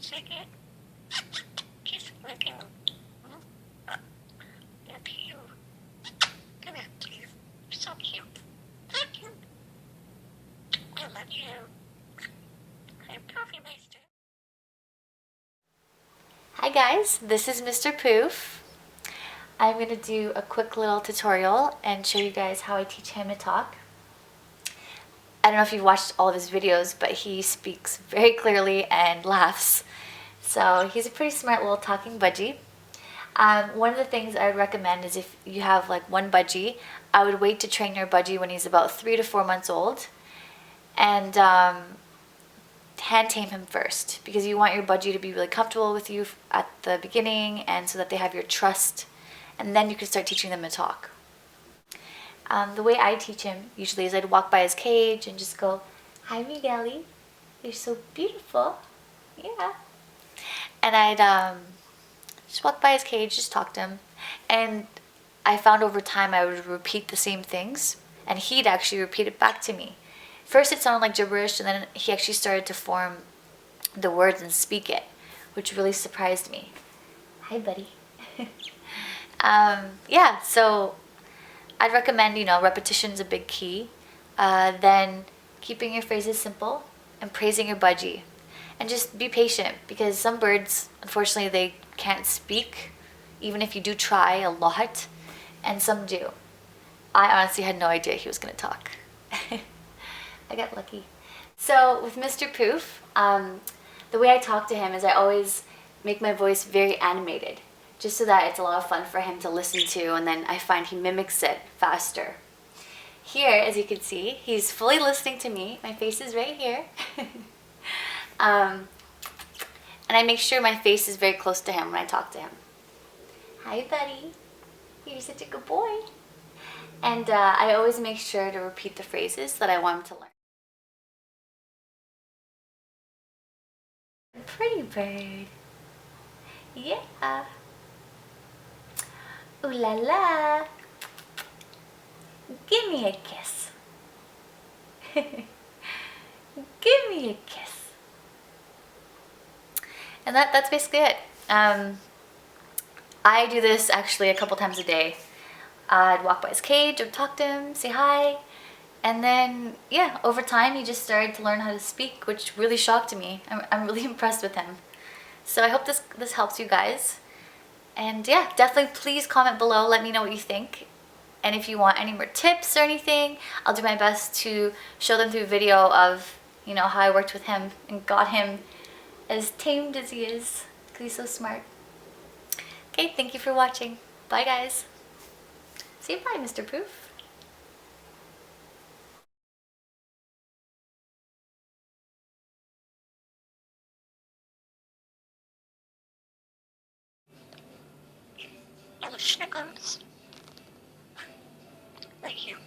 second. Just looking. Look at you. Come here, dear. You're so cute. So cute. I love you. I'm Coffee Meister. Hi guys, this is Mr. Poof. I'm going to do a quick little tutorial and show you guys how I teach him to talk. I don't know if you've watched all of his videos, but he speaks very clearly and laughs. So he's a pretty smart little talking budgie. One of the things I would recommend is if you have like one budgie, I would wait to train your budgie when he's about 3 to 4 months old and hand tame him first, because you want your budgie to be really comfortable with you at the beginning and so that they have your trust, and then you can start teaching them to talk. The way I teach him usually is I'd walk by his cage and just go, "Hi Migueli, you're so beautiful." Yeah. And I'd just walk by his cage, just talk to him. And I found over time I would repeat the same things and he'd actually repeat it back to me. First it sounded like gibberish, and then he actually started to form the words and speak it, which really surprised me. Hi buddy. Yeah, so I'd recommend, repetition's a big key. Then keeping your phrases simple and praising your budgie. And just be patient, because some birds, unfortunately, they can't speak, even if you do try a lot, and some do. I honestly had no idea he was going to talk. I got lucky. So with Mr. Poof, the way I talk to him is I always make my voice very animated, just so that it's a lot of fun for him to listen to, and then I find he mimics it faster. Here, as you can see, he's fully listening to me. My face is right here. And I make sure my face is very close to him when I talk to him. Hi buddy, you're such a good boy. And I always make sure to repeat the phrases that I want him to learn. Pretty bird. Yeah. Ooh la la. Give me a kiss. Give me a kiss. And that's basically it. I do this actually a couple times a day. I'd walk by his cage, I'd talk to him, say hi, and then, yeah, over time he just started to learn how to speak, which really shocked me. I'm really impressed with him. So I hope this helps you guys. And yeah, definitely please comment below, let me know what you think. And if you want any more tips or anything, I'll do my best to show them through a video of, how I worked with him and got him as tamed as he is, because he's so smart. Okay, thank you for watching. Bye guys. Say bye, Mr. Poof. Oh, Snickers. Right here.